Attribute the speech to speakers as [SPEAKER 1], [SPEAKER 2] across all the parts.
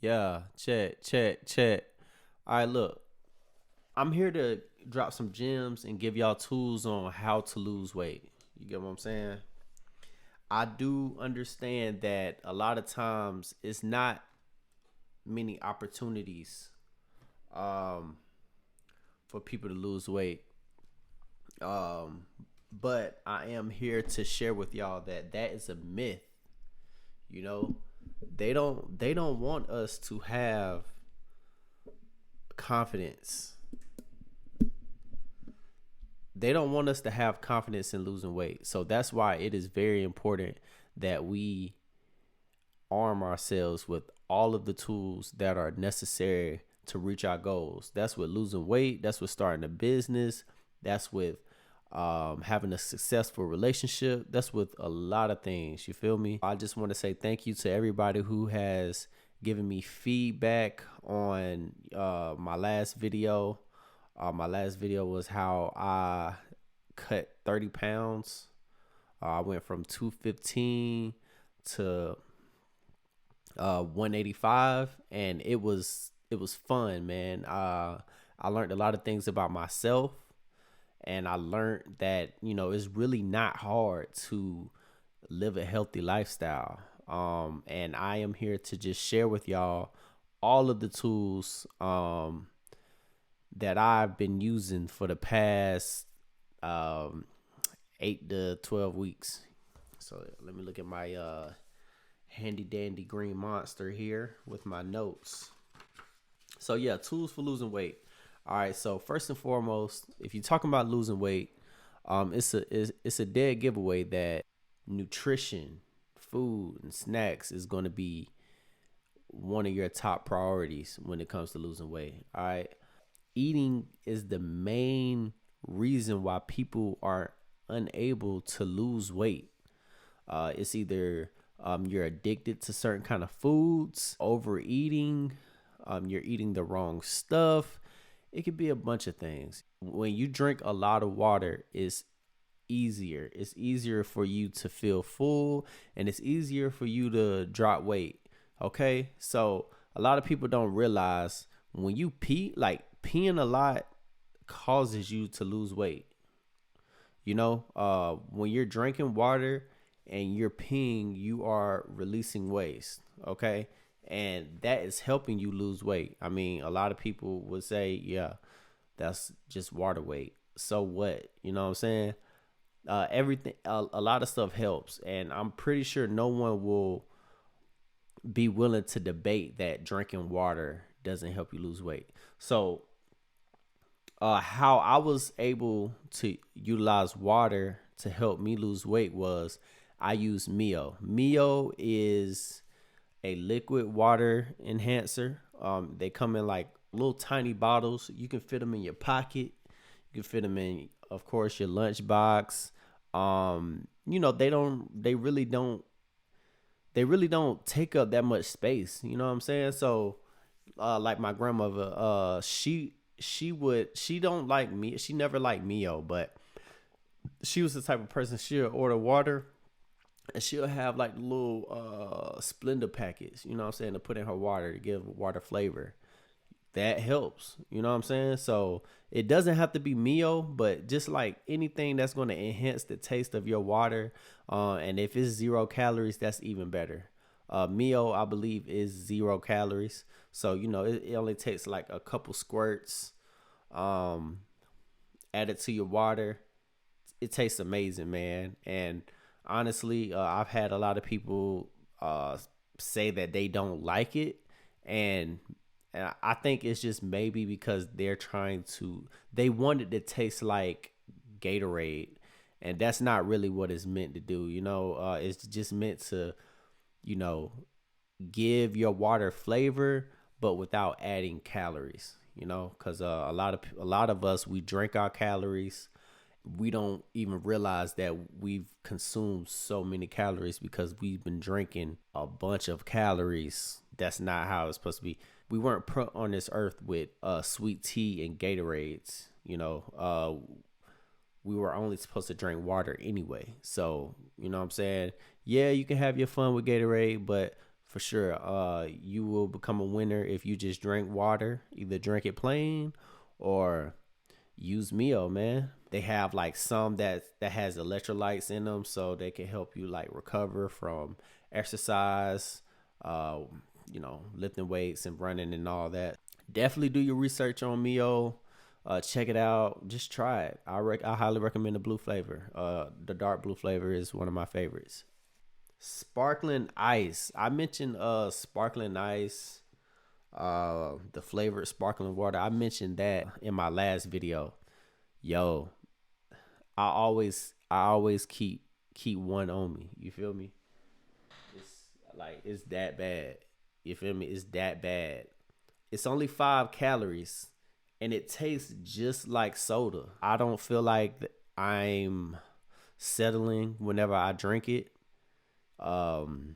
[SPEAKER 1] Yeah, check, check, check. All right, look, I'm here to drop some gems and give y'all tools on how to lose weight. You get what I'm saying? I do understand that a lot of times it's not many opportunities um, for people to lose weight. Um, but I am here to share with y'all that that is a myth. You know, they don't want us to have confidence. They don't want us to have confidence in losing weight. So that's why it is very important that we arm ourselves with all of the tools that are necessary to reach our goals. That's with losing weight. That's with starting a business. That's with having a successful relationship. That's with a lot of things. You feel me? I just want to say thank you to everybody who has given me feedback on my last video. My last video was how I cut 30 pounds. I went from 215 to 185, and it was fun, man. I learned a lot of things about myself, and I learned that it's really not hard to live a healthy lifestyle. And I am here to just share with y'all all of the tools that I've been using for the past um, 8 to 12 weeks. So let me look at my handy dandy green monster here with my notes. So yeah, tools for losing weight. All right. So first and foremost, if you're talking about losing weight, it's a dead giveaway that nutrition, food, and snacks is going to be one of your top priorities when it comes to losing weight. All right. Eating is the main reason why people are unable to lose weight. It's either you're addicted to certain kind of foods, overeating, you're eating the wrong stuff. It could be a bunch of things. When you drink a lot of water, it's easier. It's easier for you to feel full, and it's easier for you to drop weight. Okay, so a lot of people don't realize when you pee, like peeing a lot causes you to lose weight. When you're drinking water and you're peeing, you are releasing waste. Okay. And that is helping you lose weight. I mean, a lot of people would say, yeah, that's just water weight. So what? You know what I'm saying? A lot of stuff helps. And I'm pretty sure no one will be willing to debate that drinking water doesn't help you lose weight. So how I was able to utilize water to help me lose weight was I use Mio. Mio is a liquid water enhancer. They come in like little tiny bottles. You can fit them in your pocket. You can fit them in, of course, your lunchbox. They really don't take up that much space. You know what I'm saying? So like my grandmother, she don't like me. She never liked Mio, but she was the type of person she'll order water and she'll have like little Splenda packets, you know what I'm saying, to put in her water to give water flavor. That helps, you know what I'm saying? So it doesn't have to be Mio, but just like anything that's going to enhance the taste of your water. And if it's 0 calories, that's even better. Mio, I believe, is 0 calories. So, it only takes like a couple squirts, um, add it to your water. It tastes amazing, man. And honestly, I've had a lot of people say that they don't like it, and I think it's just maybe because they want it to taste like Gatorade, and that's not really what it's meant to do. It's just meant to, you know, give your water flavor, but without adding calories. Because a lot of us, we drink our calories. We don't even realize that we've consumed so many calories because we've been drinking a bunch of calories. That's not how it's supposed to be. We weren't put on this earth with sweet tea and Gatorades. We were only supposed to drink water anyway. So, you know what I'm saying? Yeah, you can have your fun with Gatorade, but for sure. You will become a winner if you just drink water. Either drink it plain or use Mio, man. They have like some that has electrolytes in them, so they can help you like recover from exercise, uh, lifting weights and running and all that. Definitely do your research on Mio. Check it out. Just try it. I highly recommend the blue flavor. The dark blue flavor is one of my favorites. Sparkling ice. I mentioned sparkling ice, the flavored sparkling water. I mentioned that in my last video. Yo, I always keep one on me. You feel me? It's like it's that bad. You feel me? It's that bad. It's only 5 calories and it tastes just like soda. I don't feel like I'm settling whenever I drink it. Um,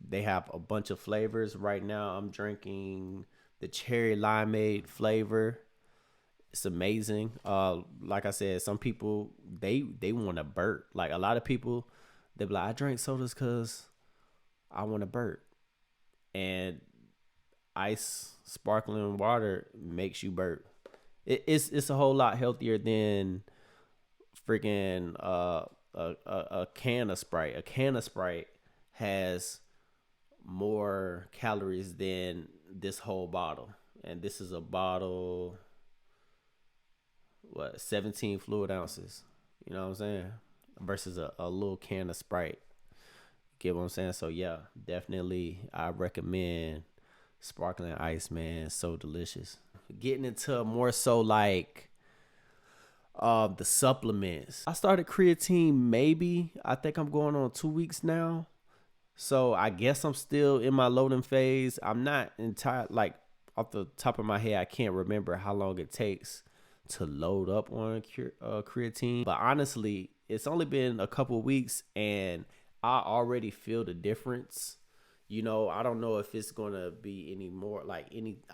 [SPEAKER 1] they have a bunch of flavors. Right now, I'm drinking the cherry limeade flavor. It's amazing. Like I said, some people they want to burp. Like a lot of people, they be like, I drink sodas because I want to burp, and ice sparkling water makes you burp. It's a whole lot healthier than freaking a can of Sprite. A can of Sprite has more calories than this whole bottle, and this is a bottle, 17 fluid ounces. You know what I'm saying? Versus a little can of Sprite. Get what I'm saying? So yeah, definitely I recommend sparkling ice, man. So delicious. Getting into more so like the supplements. I started creatine maybe. I think I'm going on 2 weeks now. So I guess I'm still in my loading phase. I'm not entire like off the top of my head, I can't remember how long it takes to load up on creatine. But honestly, it's only been a couple weeks and I already feel the difference. I don't know if it's gonna be any more I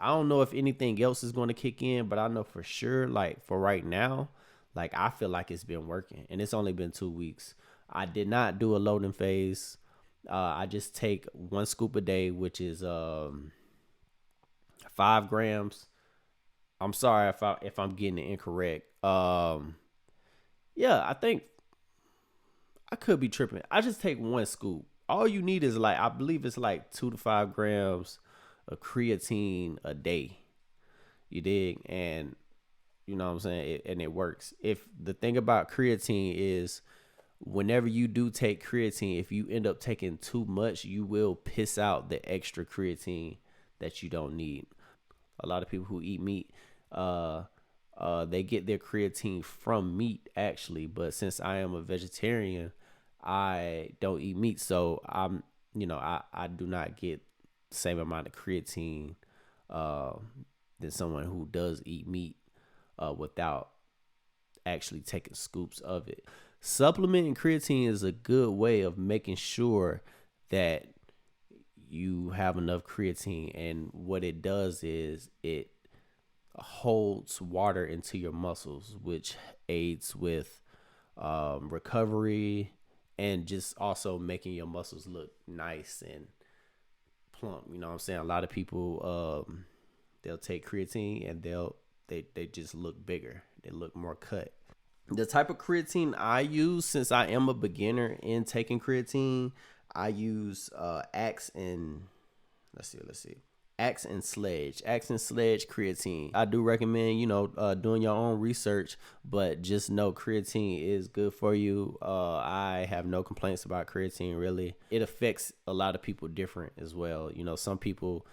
[SPEAKER 1] don't know if anything else is gonna kick in, but I know for sure, like for right now, like I feel like it's been working and it's only been 2 weeks. I did not do a loading phase. I just take 1 scoop a day, which is 5 grams. I'm sorry if I'm getting it incorrect. Yeah, I think I could be tripping. I just take 1 scoop. All you need is I believe it's like 2 to 5 grams of creatine a day. You dig? And you know what I'm saying? And it works. If the thing about creatine is whenever you do take creatine, if you end up taking too much, you will piss out the extra creatine that you don't need. A lot of people who eat meat, they get their creatine from meat actually, but since I am a vegetarian, I don't eat meat, so I do not get the same amount of creatine than someone who does eat meat without actually taking scoops of it. Supplementing creatine is a good way of making sure that you have enough creatine, and what it does is it holds water into your muscles, which aids with recovery and just also making your muscles look nice and plump. You know what I'm saying? A lot of people they'll take creatine and they just look bigger. They look more cut. The type of creatine I use, since I am a beginner in taking creatine, I use Axe and let's see. Axe and Sledge creatine. I do recommend, doing your own research, but just know creatine is good for you. I have no complaints about creatine, really. It affects a lot of people different as well. Some people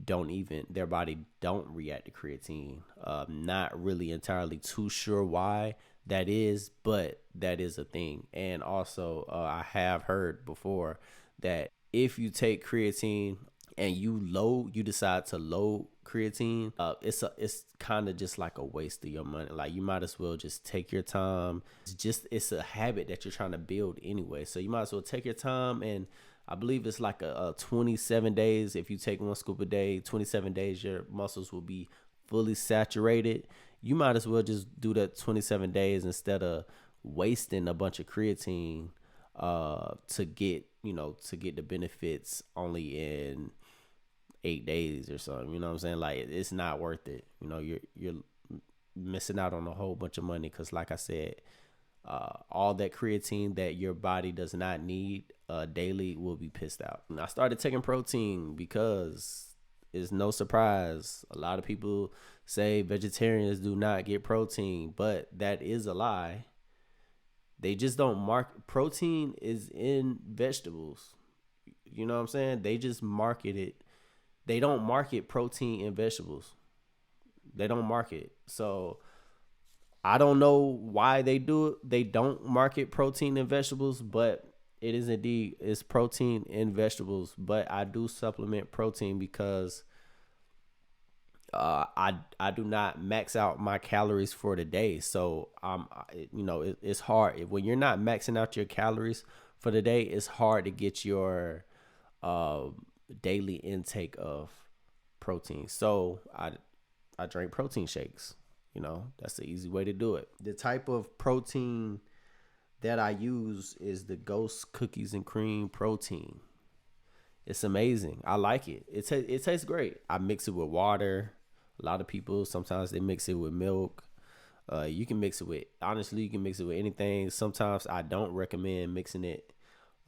[SPEAKER 1] their body don't react to creatine. Not really entirely too sure why that is, but that is a thing. And also, I have heard before that if you take creatine and you decide to load creatine, it's kind of just like a waste of your money. Like you might as well just take your time. It's a habit that you're trying to build anyway. So you might as well take your time, and I believe it's like a 27 days. If you take 1 scoop a day, 27 days, your muscles will be fully saturated. You might as well just do that 27 days instead of wasting a bunch of creatine to get to get the benefits only in 8 days or something. You know what I'm saying? Like, it's not worth it. You're missing out on a whole bunch of money because, like I said, all that creatine that your body does not need daily will be pissed out. And I started taking protein because it's no surprise. A lot of people say vegetarians do not get protein, but that is a lie. They just don't mark protein is in vegetables. You know what I'm saying? They just market it. They don't market protein in vegetables. They don't market it. So I don't know why they do it. They don't market protein in vegetables, but it is indeed, it's protein in vegetables. But I do supplement protein because I do not max out my calories for the day. So it's hard when you're not maxing out your calories for the day. It's hard to get your daily intake of protein. So I drink protein shakes. That's the easy way to do it. The type of protein that I use is the Ghost Cookies and Cream protein. It's amazing. I like it. It tastes great. I mix it with water. A lot of people, sometimes they mix it with milk. You can mix it with anything. Sometimes I don't recommend mixing it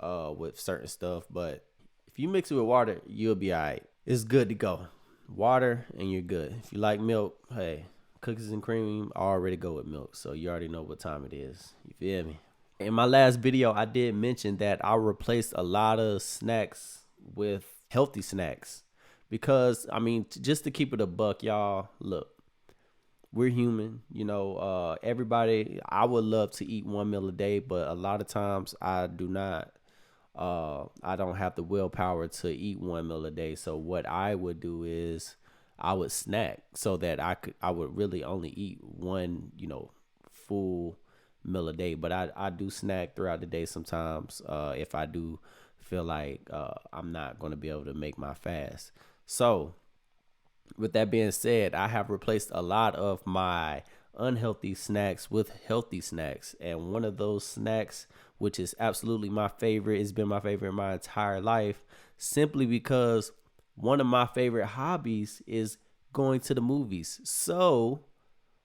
[SPEAKER 1] with certain stuff, but if you mix it with water, you'll be all right. It's good to go. Water and you're good. If you like milk, hey, cookies and cream, I already go with milk, so you already know what time it is. You feel me? In my last video, I did mention that I replaced a lot of snacks with healthy snacks because, just to keep it a buck, y'all, look, we're human. Everybody, I would love to eat one meal a day, but a lot of times I do not. I don't have the willpower to eat one meal a day. So what I would do is I would snack so that I would really only eat one, full meal a day. But I do snack throughout the day sometimes if I do feel like I'm not going to be able to make my fast. So with that being said, I have replaced a lot of my unhealthy snacks with healthy snacks. And one of those snacks, which is absolutely my favorite, it's been my favorite my entire life, simply because one of my favorite hobbies is going to the movies. So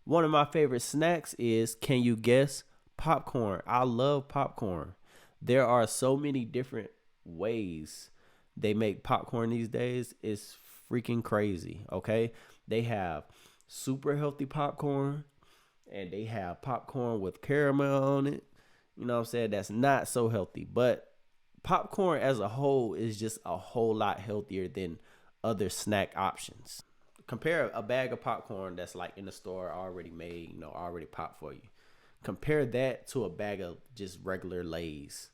[SPEAKER 1] one of my favorite snacks is, can you guess, popcorn. I love popcorn. There are so many different ways they make popcorn these days. It's freaking crazy. Okay. They have super healthy popcorn and they have popcorn with caramel on it. You know what I'm saying? That's not so healthy, but popcorn as a whole is just a whole lot healthier than other snack options. Compare a bag of popcorn that's like in the store already made, already popped for you. Compare that to a bag of just regular Lay's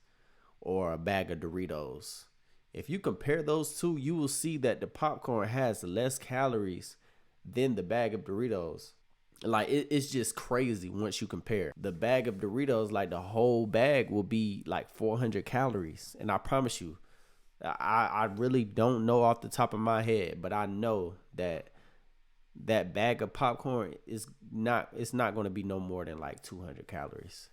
[SPEAKER 1] or a bag of Doritos. If you compare those two, you will see that the popcorn has less calories than the bag of Doritos. Like, it's just crazy once you compare. The bag of Doritos, like the whole bag will be like 400 calories. And I promise you, I really don't know off the top of my head, but I know that bag of popcorn it's not going to be no more than like 200 calories.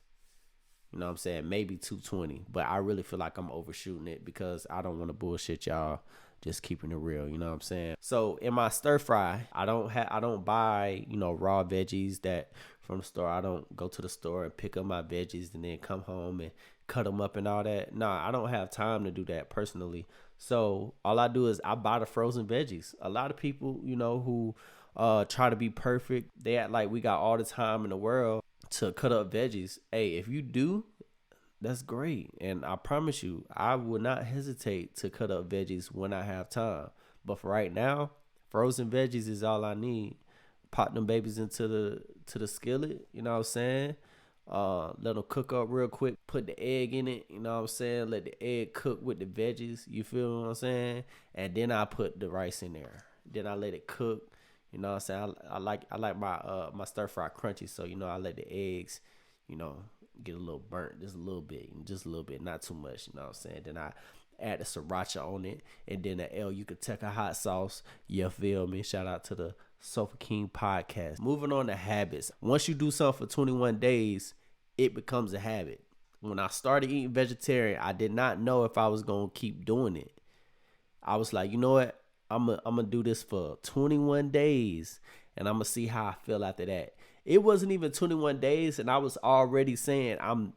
[SPEAKER 1] You know what I'm saying? Maybe 220, but I really feel like I'm overshooting it because I don't want to bullshit y'all. Just keeping it real, you know what I'm saying? So in my stir fry, I don't buy, raw veggies that from the store. I don't go to the store and pick up my veggies and then come home and cut them up and all that. Nah, I don't have time to do that personally. So all I do is I buy the frozen veggies. A lot of people, who try to be perfect, they act like we got all the time in the world to cut up veggies. Hey, if you do, that's great. And I promise you, I will not hesitate to cut up veggies when I have time. But for right now, frozen veggies is all I need. Pop them babies into the skillet, you know what I'm saying? Let them cook up real quick. Put the egg in it, you know what I'm saying? Let the egg cook with the veggies, you feel what I'm saying? And then I put the rice in there. Then I let it cook. You know what I'm saying? I like my stir fry crunchy, so I let the eggs, get a little burnt, just a little bit, not too much. You know what I'm saying? Then I add the sriracha on it, and then the El Yucateca hot sauce. You feel me? Shout out to the Sofa King podcast. Moving on to habits. Once you do something for 21 days, it becomes a habit. When I started eating vegetarian, I did not know if I was going to keep doing it. I was like, you know what? I'm gonna do this for 21 days and I'm gonna see how I feel after that. It wasn't even 21 days and I was already saying I'm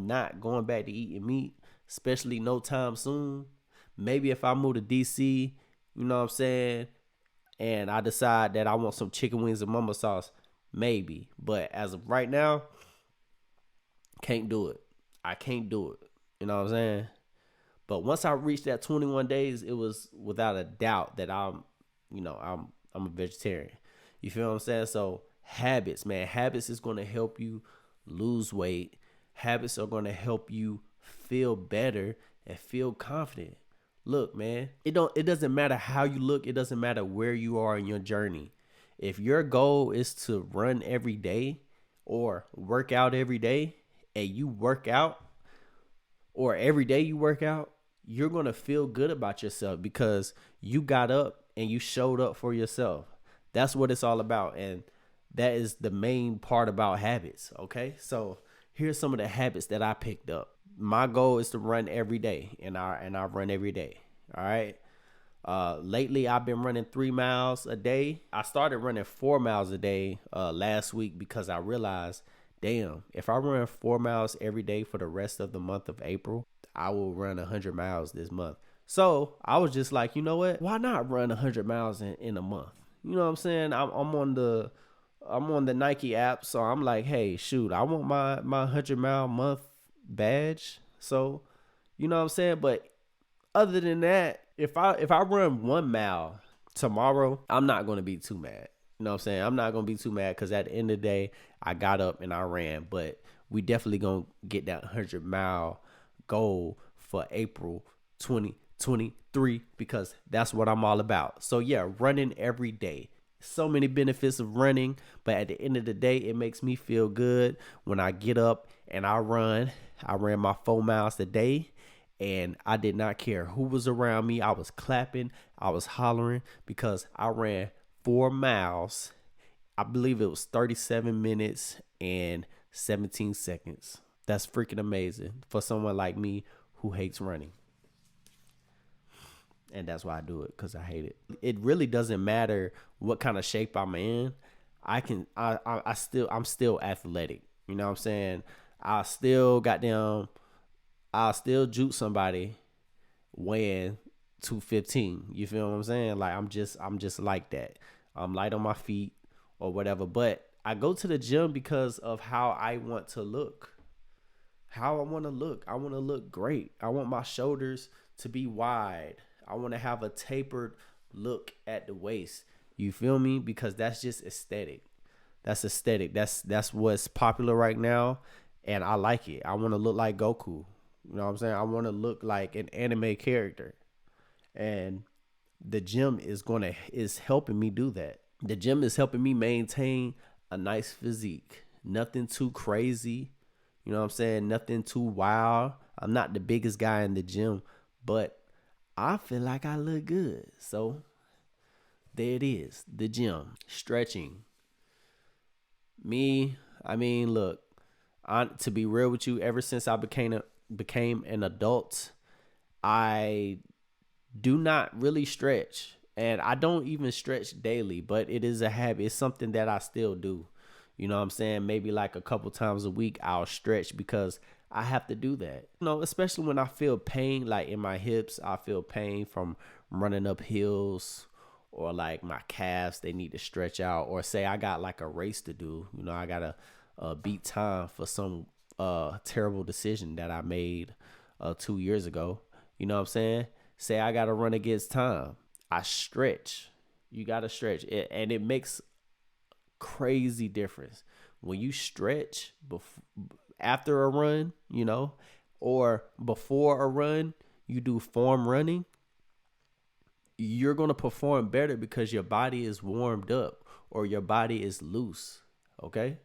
[SPEAKER 1] not going back to eating meat, especially no time soon. Maybe if I move to DC, you know what I'm saying, and I decide that I want some chicken wings and mama sauce, maybe. But as of right now, can't do it. I can't do it. You know what I'm saying? But once I reached that 21 days, it was without a doubt that I'm a vegetarian. You feel what I'm saying? So habits, man, habits is going to help you lose weight. Habits are going to help you feel better and feel confident. Look, man, it doesn't matter how you look, it doesn't matter where you are in your journey. If your goal is to run every day or work out every day and you work out or every day you work out, you're going to feel good about yourself because you got up and you showed up for yourself. That's what it's all about. And that is the main part about habits. Okay. So here's some of the habits that I picked up. My goal is to run every day and I run every day. All right. Lately I've been running 3 miles a day. I started running 4 miles a day, last week because I realized, damn, if I run 4 miles every day for the rest of the month of April, I will run 100 miles this month. So I was just like, you know what? Why not run 100 miles in a month? You know what I'm saying? I'm on the Nike app, so I'm like, hey, shoot, I want my 100-mile month badge. So, you know what I'm saying? But other than that, if I run 1 mile tomorrow, I'm not going to be too mad. You know what I'm saying? I'm not going to be too mad because at the end of the day, I got up and I ran. But we definitely going to get that 100-mile goal for April 2023 because that's what I'm all about. So yeah, running every day. So many benefits of running, but at the end of the day, it makes me feel good when I get up and I run. I ran my 4 miles today and I did not care who was around me. I was clapping, I was hollering because I ran 4 miles. I believe it was 37 minutes and 17 seconds. That's freaking amazing for someone like me who hates running. And that's why I do it, because I hate it. It really doesn't matter what kind of shape I'm in. I'm still athletic. You know what I'm saying? I'll still juke somebody weighing 215. You feel what I'm saying? Like I'm just like that. I'm light on my feet or whatever. But I go to the gym because of how I want to look. How I want to look. I want to look great. I want my shoulders to be wide. I want to have a tapered look at the waist. You feel me? Because that's just aesthetic. That's aesthetic. That's what's popular right now, and I like it. I want to look like Goku. You know what I'm saying? I want to look like an anime character, and the gym is helping me do that. The gym is helping me maintain a nice physique. Nothing too crazy. You know what I'm saying? Nothing too wild. I'm not the biggest guy in the gym, but I feel like I look good. So there it is. The gym. Stretching. Look, to be real with you, ever since I became an adult, I do not really stretch. And I don't even stretch daily, but it is a habit. It's something that I still do. You know what I'm saying? Maybe like a couple times a week I'll stretch because I have to do that. You know, especially when I feel pain, like in my hips, I feel pain from running up hills, or like my calves, they need to stretch out, or say I got like a race to do. You know, I got to beat time for some terrible decision that I made 2 years ago. You know what I'm saying? Say I got to run against time. I stretch. You got to stretch it, and it makes crazy difference when you stretch after a run, you know, or before a run. You do form running, you're going to perform better because your body is warmed up or your body is loose. Okay,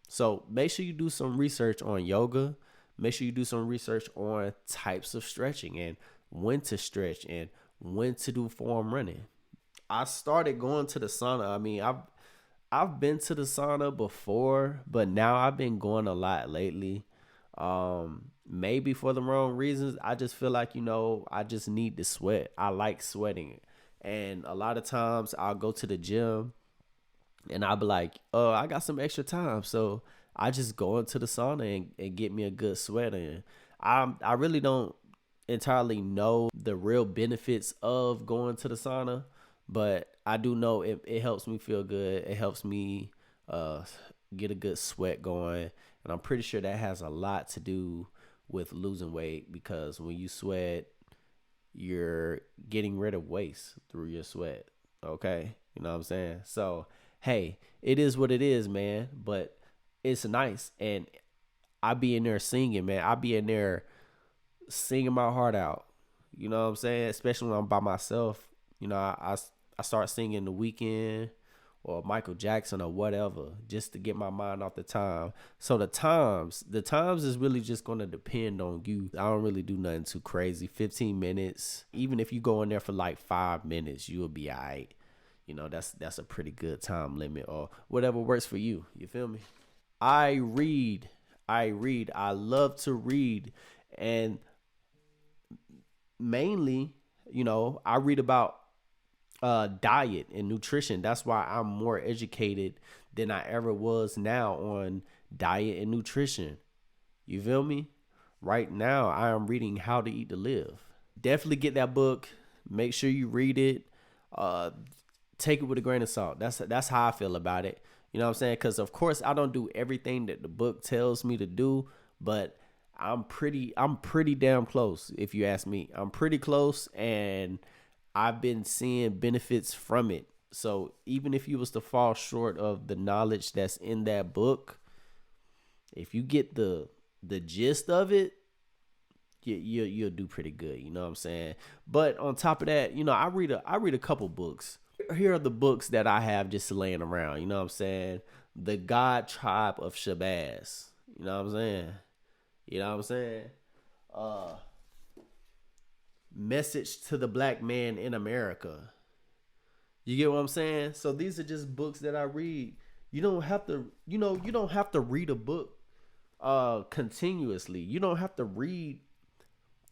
[SPEAKER 1] so make sure you do some research on yoga. Make sure you do some research on types of stretching and when to stretch and when to do form running. I started going to the sauna. I mean, I've been to the sauna before, but now I've been going a lot lately. Maybe for the wrong reasons. I just feel like, I just need to sweat. I like sweating. And a lot of times I'll go to the gym and I'll be like, I got some extra time. So I just go into the sauna and get me a good sweat in. I really don't entirely know the real benefits of going to the sauna, but I do know it helps me feel good. It helps me uh, get a good sweat going. And I'm pretty sure that has a lot to do with losing weight because when you sweat, you're getting rid of waste through your sweat. Okay. You know what I'm saying? So, hey, it is what it is, man. But it's nice. And I be in there singing, man. I be in there singing my heart out. You know what I'm saying? Especially when I'm by myself. I start singing The Weeknd or Michael Jackson or whatever just to get my mind off the time. So the times is really just going to depend on you. I don't really do nothing too crazy. 15 minutes. Even if you go in there for like 5 minutes, you'll be all right. That's a pretty good time limit or whatever works for you. You feel me? I read. I love to read. And mainly, I read about diet and nutrition. That's why I'm more educated than I ever was now on diet and nutrition. You feel me? Right now, I am reading How to Eat to Live. Definitely get that book. Make sure you read it. Uh, Take it with a grain of salt. That's how I feel about it. You know what I'm saying? Because of course I don't do everything that the book tells me to do, but I'm pretty damn close. If you ask me, I'm pretty close, and I've been seeing benefits from it. So even if you was to fall short of the knowledge that's in that book, if you get the gist of it, you'll do pretty good. You know what I'm saying? But on top of that, I read a couple books. Here are the books that I have just laying around. You know what I'm saying? The God Tribe of Shabazz. You know what I'm saying? You know what I'm saying? Uh, Message to the Black Man in America. You get what I'm saying? So these are just books that I read. You don't have to read a book continuously. You don't have to read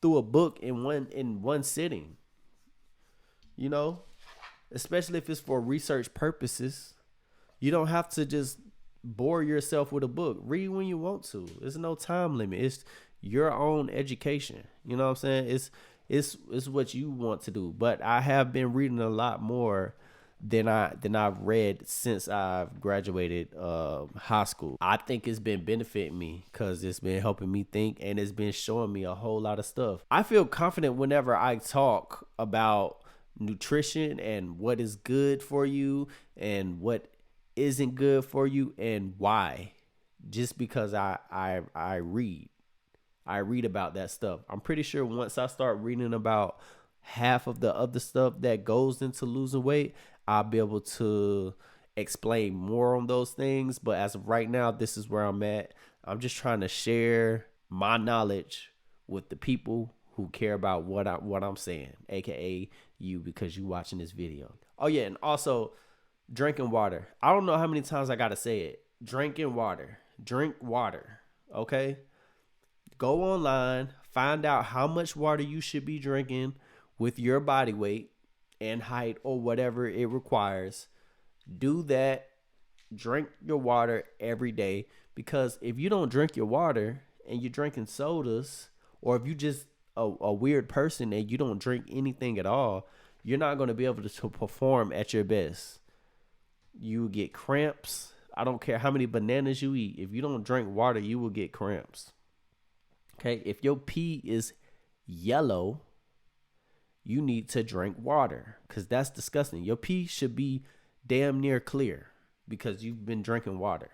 [SPEAKER 1] through a book in one sitting, you know? Especially if it's for research purposes. You don't have to just bore yourself with a book. Read when you want to. There's no time limit. It's your own education. You know what I'm saying? It's what you want to do. But I have been reading a lot more than I've read since I've graduated high school. I think it's been benefiting me because it's been helping me think and it's been showing me a whole lot of stuff. I feel confident whenever I talk about nutrition and what is good for you and what isn't good for you and why. Just because I read. I read about that stuff. I'm pretty sure once I start reading about half of the other stuff that goes into losing weight, I'll be able to explain more on those things. But as of right now, this is where I'm at. I'm just trying to share my knowledge with the people who care about what I'm saying, aka you, because you watching this video. Oh yeah, and also drinking water. I don't know how many times I gotta say it. Drinking water. Drink water. Okay? Go online, find out how much water you should be drinking with your body weight and height or whatever it requires. Do that. Drink your water every day, because if you don't drink your water and you're drinking sodas, or if you just a weird person and you don't drink anything at all, you're not going to be able to perform at your best. You get cramps. I don't care how many bananas you eat. If you don't drink water, you will get cramps. Okay, if your pee is yellow, you need to drink water, because that's disgusting. Your pee should be damn near clear because you've been drinking water.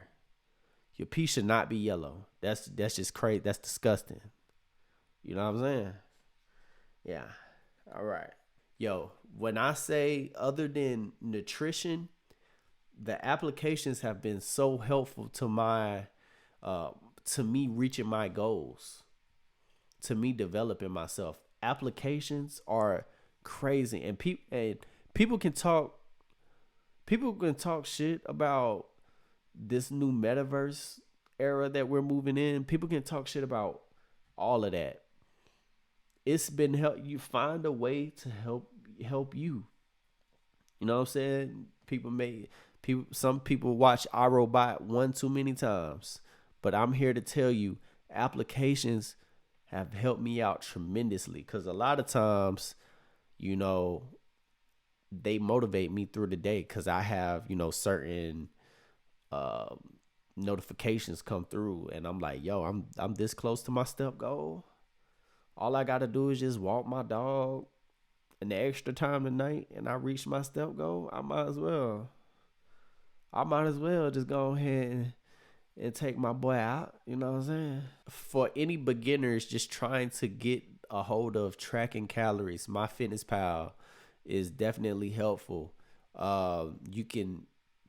[SPEAKER 1] Your pee should not be yellow. That's just crazy. That's disgusting. You know what I'm saying? Yeah. All right. Yo, when I say other than nutrition, the applications have been so helpful to me reaching my goals, to me developing myself. Applications are crazy, and people can talk shit about this new metaverse era that we're moving in, people can talk shit about all of that. It's been help you find a way to help you. You know what I'm saying? Some people watch iRobot one too many times. But I'm here to tell you, applications have helped me out tremendously. Cause a lot of times, you know, they motivate me through the day because I have, certain uh, notifications come through and I'm like, yo, I'm this close to my step goal. All I gotta do is just walk my dog an extra time tonight and I reach my step goal. I might as well just go ahead and take my boy out. You know what I'm saying? For any beginners just trying to get a hold of tracking calories, MyFitnessPal is definitely helpful. You can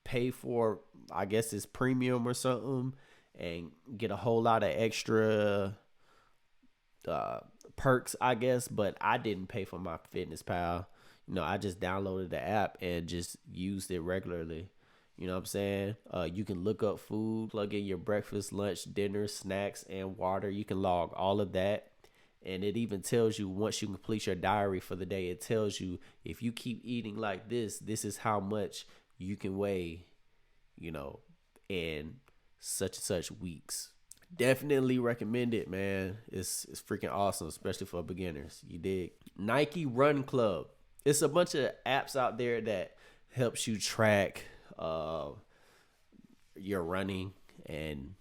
[SPEAKER 1] pay for, I guess it's premium or something, and get a whole lot of extra uh, perks, I guess. But I didn't pay for MyFitnessPal. I just downloaded the app and just used it regularly. You know what I'm saying? You can look up food, plug in your breakfast, lunch, dinner, snacks, and water. You can log all of that. And it even tells you once you complete your diary for the day, it tells you if you keep eating like this is how much you can weigh, in such and such weeks. Definitely recommend it, man. It's freaking awesome, especially for beginners. You dig? Nike Run Club. It's a bunch of apps out there that helps you track your running and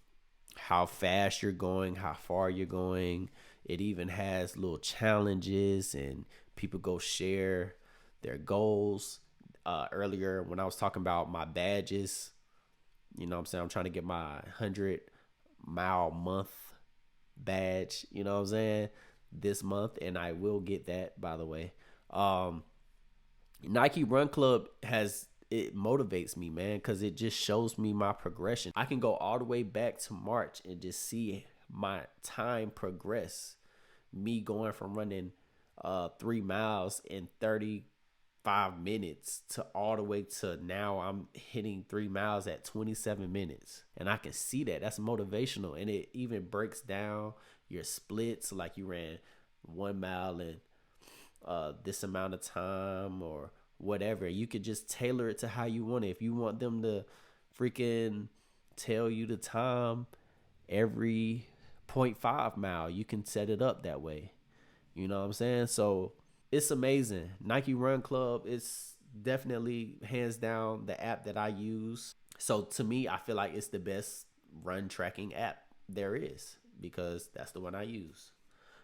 [SPEAKER 1] how fast you're going, how far you're going. It even has little challenges and people go share their goals. Earlier when I was talking about my badges, what I'm saying? I'm trying to get my 100-mile month badge, you know what I'm saying, this month, and I will get that, by the way. Nike Run Club it motivates me, man, because it just shows me my progression. I can go all the way back to March and just see my time progress. Me going from running 3 miles in 35 minutes to all the way to now I'm hitting 3 miles at 27 minutes. And I can see that. That's motivational. And it even breaks down your splits, like you ran 1 mile in this amount of time or whatever. You could just tailor it to how you want it. If you want them to freaking tell you the time every 0.5 mile, you can set it up that way. You know what I'm saying? So it's amazing. Nike Run Club is definitely hands down the app that I use. So to me, I feel like it's the best run tracking app there is because that's the one I use.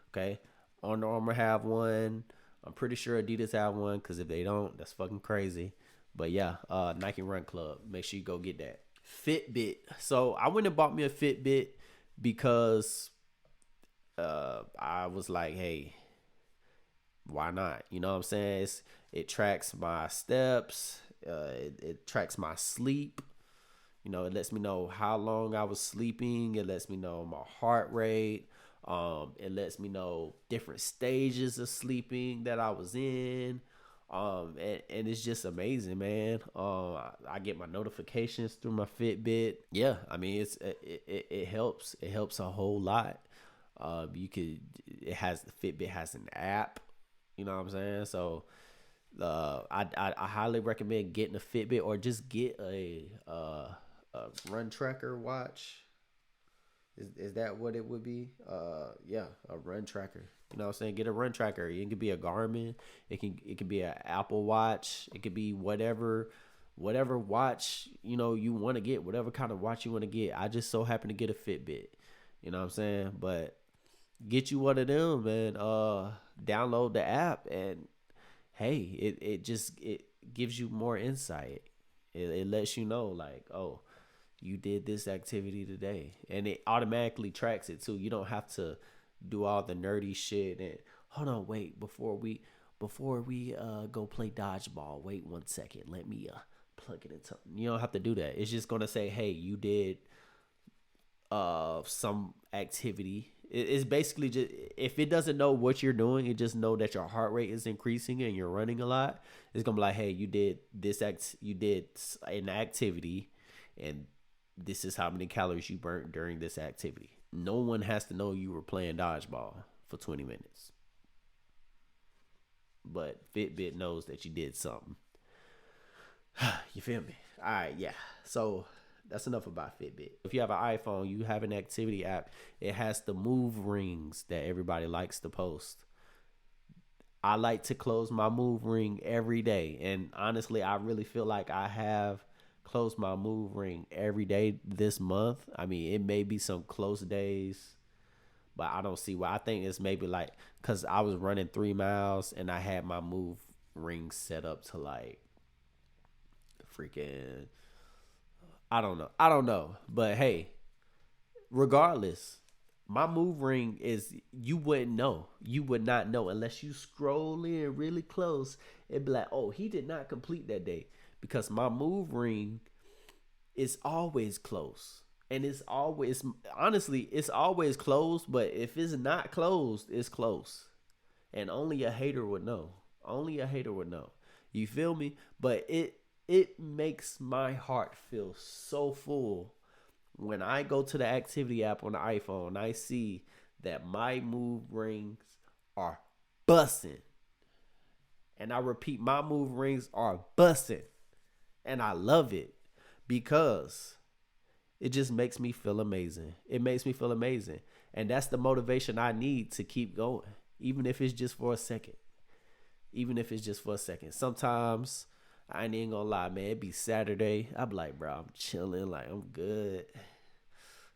[SPEAKER 1] Okay. Under Armour have one. I'm pretty sure Adidas have one because if they don't, that's fucking crazy. But yeah, Nike Run Club. Make sure you go get that. Fitbit. So I went and bought me a Fitbit because I was like, hey, why not? You know what I'm saying? It tracks my steps. It tracks my sleep. It lets me know how long I was sleeping. It lets me know my heart rate. It lets me know different stages of sleeping that I was in. And it's just amazing, man. I get my notifications through my Fitbit. Yeah, I mean, it helps. It helps a whole lot. The Fitbit has an app. You know what I'm saying? So, I highly recommend getting a Fitbit or just get a run tracker watch. Is that what it would be? Yeah, a run tracker. You know what I'm saying? Get a run tracker. It could be a Garmin. It can be an Apple Watch. It could be whatever watch, you want to get, whatever kind of watch you want to get. I just so happen to get a Fitbit. You know what I'm saying? But get you one of them and download the app and hey, it gives you more insight. It lets you know like, oh, you did this activity today, and it automatically tracks it too. You don't have to do all the nerdy shit and hold on, wait, before we go play dodgeball, wait 1 second, let me plug it into. You don't have to do that. It's just gonna say, hey, you did some activity. It's basically just, if it doesn't know what you're doing, it just know that your heart rate is increasing and you're running a lot. It's gonna be like, hey, you did this you did an activity, and this is how many calories you burnt during this activity. No one has to know you were playing dodgeball for 20 minutes. But Fitbit knows that you did something. You feel me? All right, yeah. So that's enough about Fitbit. If you have an iPhone, you have an activity app. It has the move rings that everybody likes to post. I like to close my move ring every day. And honestly, I really feel like I have closed my move ring every day this month. I mean, it may be some close days, but I don't see why. I think it's maybe like because I was running 3 miles and I had my move ring set up to like freaking, I don't know. I don't know. But hey, regardless, my move ring is, you wouldn't know. You would not know unless you scroll in really close. It'd be like, oh, he did not complete that day. Because my move ring is always close. And it's always, honestly, it's always closed. But if it's not closed, it's close. And only a hater would know. Only a hater would know. You feel me? But it makes my heart feel so full when I go to the activity app on the iPhone. I see that my move rings are busting. And I repeat, my move rings are busting. And I love it because it just makes me feel amazing. It makes me feel amazing. And that's the motivation I need to keep going, even if it's just for a second. Even if it's just for a second. Sometimes, I ain't gonna lie, man, it be Saturday. I be like, bro, I'm chilling. Like, I'm good.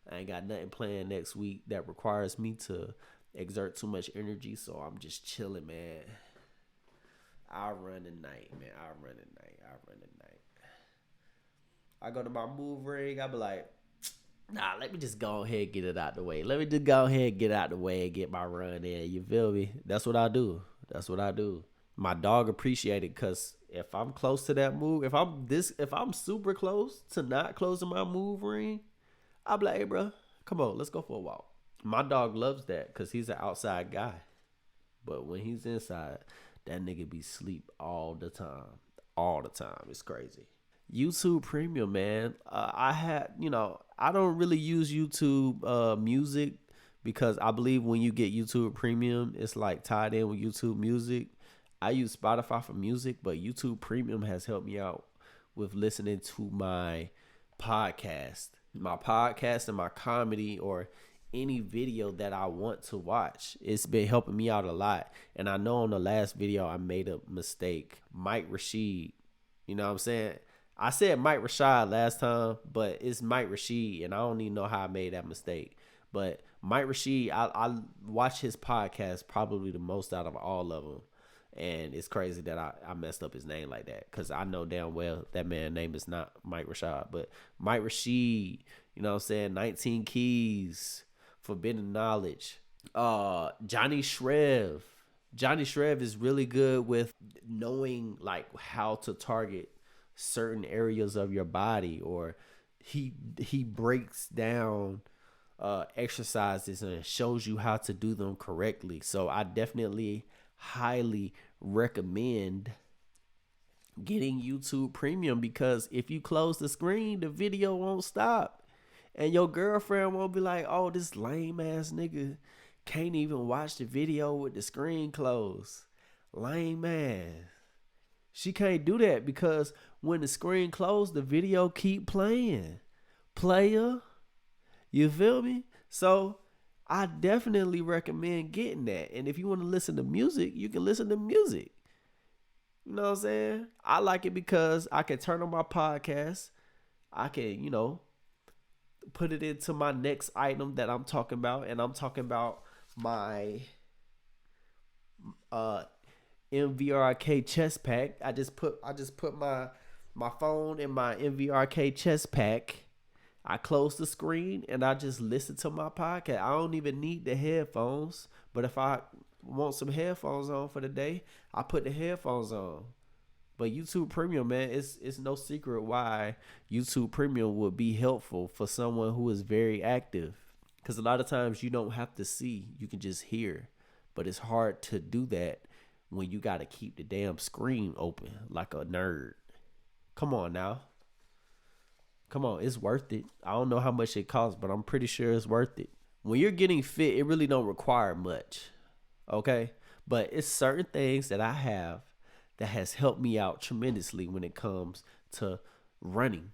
[SPEAKER 1] I ain't got nothing planned next week that requires me to exert too much energy. So I'm just chilling, man. I'll run the night, man. I'll run the night. I go to my move ring. I be like, nah, let me just go ahead and get it out the way. Let me just go ahead and get it out the way and get my run in. You feel me? That's what I do. My dog appreciate it because if I'm close to that move, if I'm super close to not closing my move ring, I'll be like, hey, bro, come on, let's go for a walk. My dog loves that because he's an outside guy. But when he's inside, that nigga be sleep all the time. All the time. It's crazy. YouTube Premium, man. I don't really use YouTube Music because I believe when you get YouTube Premium, it's like tied in with YouTube Music. I use Spotify for music, but YouTube Premium has helped me out with listening to my podcast and my comedy or any video that I want to watch. It's been helping me out a lot. And I know on the last video I made a mistake. Mike Rashid, you know what I'm saying? I said Mike Rashad last time, but it's Mike Rashid, and I don't even know how I made that mistake. But Mike Rashid, I watch his podcast probably the most out of all of them. And it's crazy that I messed up his name like that because I know damn well that man's name is not Mike Rashad, but Mike Rashid, you know what I'm saying? 19 Keys, Forbidden Knowledge. Johnny Shrev. Johnny Shrev is really good with knowing like how to target certain areas of your body, or he breaks down exercises and shows you how to do them correctly. So I definitely highly recommend getting YouTube Premium because if you close the screen, the video won't stop. And your girlfriend won't be like, oh, this lame ass nigga can't even watch the video with the screen closed. Lame ass. She can't do that because when the screen closed, the video keep playing. Player. You feel me? So I definitely recommend getting that. And if you want to listen to music, you can listen to music. You know what I'm saying? I like it because I can turn on my podcast. I can, put it into my next item that I'm talking about. And I'm talking about my MVRK chest pack. I just put my phone in my MVRK chest pack. I close the screen and I just listen to my podcast. I don't even need the headphones. But if I want some headphones on for the day, I put the headphones on. But YouTube Premium, man, it's no secret why YouTube Premium would be helpful for someone who is very active. Because a lot of times you don't have to see, you can just hear. But it's hard to do that when you got to keep the damn screen open like a nerd. Come on now. Come on, it's worth it. I don't know how much it costs, but I'm pretty sure it's worth it. When you're getting fit, it really don't require much. Okay? But it's certain things that I have that has helped me out tremendously when it comes to running.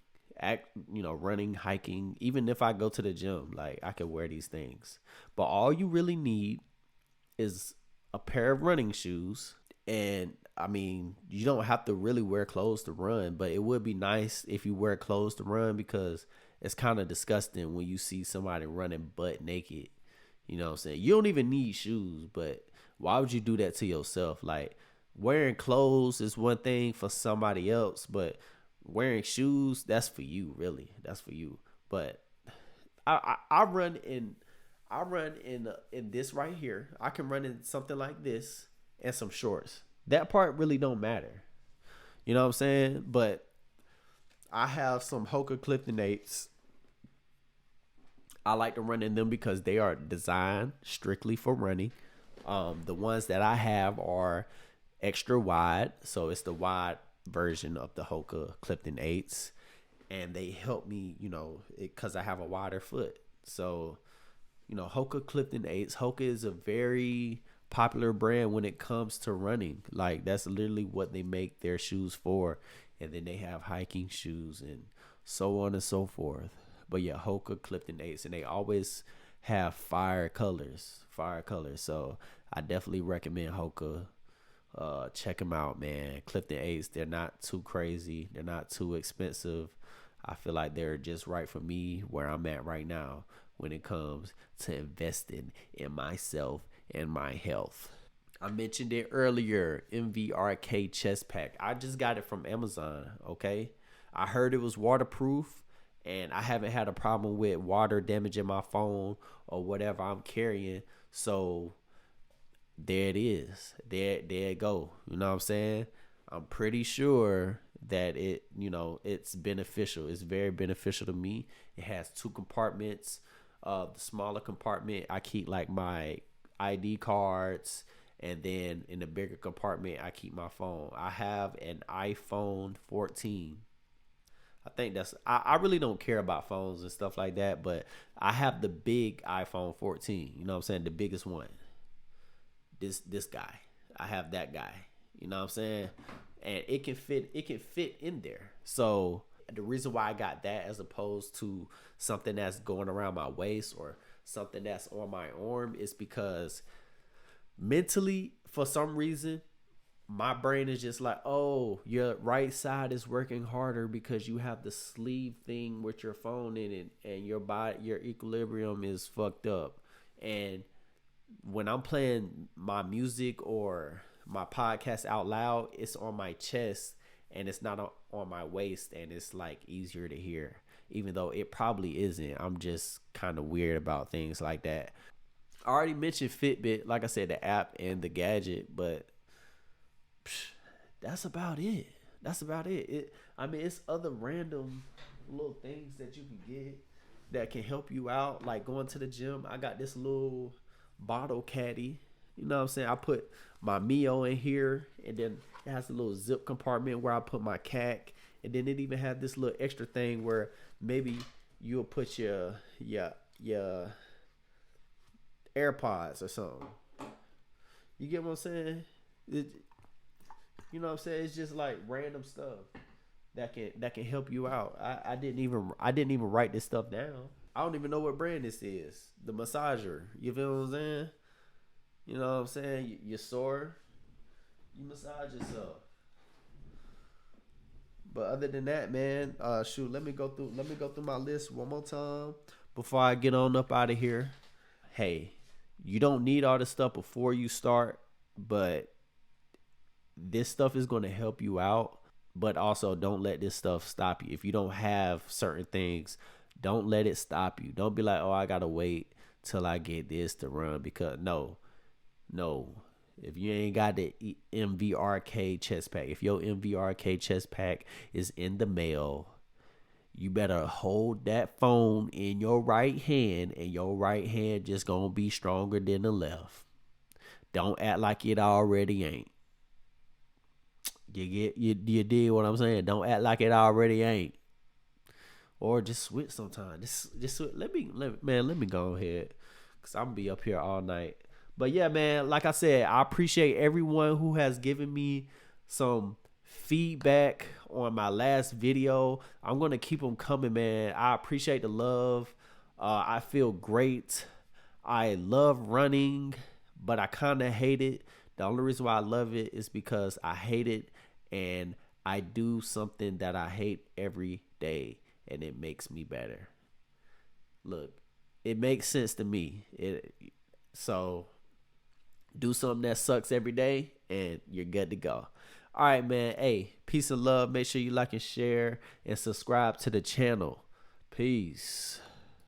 [SPEAKER 1] Running, hiking, even if I go to the gym, like I can wear these things. But all you really need is a pair of running shoes. And I mean, you don't have to really wear clothes to run, but it would be nice if you wear clothes to run because it's kind of disgusting when you see somebody running butt naked. You know what I'm saying? You don't even need shoes, but why would you do that to yourself? Like, wearing clothes is one thing for somebody else, but wearing shoes, that's for you, really. That's for you. But I run in this right here. I can run in something like this and some shorts. That part really don't matter. You know what I'm saying? But I have some Hoka Clifton 8s. I like to run in them because they are designed strictly for running. The ones that I have are extra wide, so it's the wide version of the Hoka Clifton 8s, and they help me, because I have a wider foot. So, Hoka Clifton 8s. Hoka is a very popular brand when it comes to running. Like, that's literally what they make their shoes for, and then they have hiking shoes and so on and so forth. But yeah, Hoka Clifton 8s, and they always have fire colors. So I definitely recommend Hoka. Check them out, man. Clifton 8s, they're not too crazy. They're not too expensive. I feel like they're just right for me where I'm at right now when it comes to investing in myself and my health. I mentioned it earlier, MVRK chest pack. I just got it from Amazon, okay? I heard it was waterproof, and I haven't had a problem with water damaging my phone or whatever I'm carrying. So there it is. There it go. You know what I'm saying? I'm pretty sure that it's beneficial. It's very beneficial to me. It has 2 compartments. The smaller compartment, I keep like my ID cards, and then in the bigger compartment, I keep my phone. I have an iPhone 14. I think I really don't care about phones and stuff like that, but I have the big iPhone 14. You know what I'm saying? The biggest one. This guy. I have that guy. You know what I'm saying? And it can fit in there. So the reason why I got that as opposed to something that's going around my waist or something that's on my arm is because mentally, for some reason, my brain is just like, oh, your right side is working harder because you have the sleeve thing with your phone in it, and your equilibrium is fucked up. And when I'm playing my music or my podcast out loud, it's on my chest and it's not on my waist, and it's like easier to hear, even though it probably isn't. I'm just kind of weird about things like that. I already mentioned Fitbit, like I said, the app and the gadget, but that's about it. It's other random little things that you can get that can help you out, like going to the gym. I got this little bottle caddy. You know what I'm saying? I put my Mio in here, and then it has a little zip compartment where I put my CAC, and then it even had this little extra thing where maybe you'll put your AirPods or something. You get what I'm saying? You know what I'm saying? It's just like random stuff that can help you out. I didn't even write this stuff down. I don't even know what brand this is. The massager. You feel what I'm saying? You know what I'm saying? You're sore, you massage yourself. But other than that, man, let me go through my list one more time before I get on up out of here. Hey, you don't need all this stuff before you start, but this stuff is going to help you out. But also, don't let this stuff stop you. If you don't have certain things, don't let it stop you. Don't be like, oh, I gotta wait till I get this to run, because no. If you ain't got the MVRK chest pack, if your MVRK chest pack is in the mail, you better hold that phone in your right hand, and your right hand just gonna be stronger than the left. Don't act like it already ain't. You did what I'm saying? Don't act like it already ain't. or just switch sometime. Just let me go ahead, cause I'm gonna be up here all night. But yeah, man, like I said, I appreciate everyone who has given me some feedback on my last video. I'm gonna keep them coming, man. I appreciate the love. I feel great. I love running, but I kind of hate it. The only reason why I love it is because I hate it, and I do something that I hate every day, and it makes me better. Look, it makes sense to me. So do something that sucks every day, and you're good to go. All right, man. Hey, peace and love. Make sure you like and share and subscribe to the channel. Peace.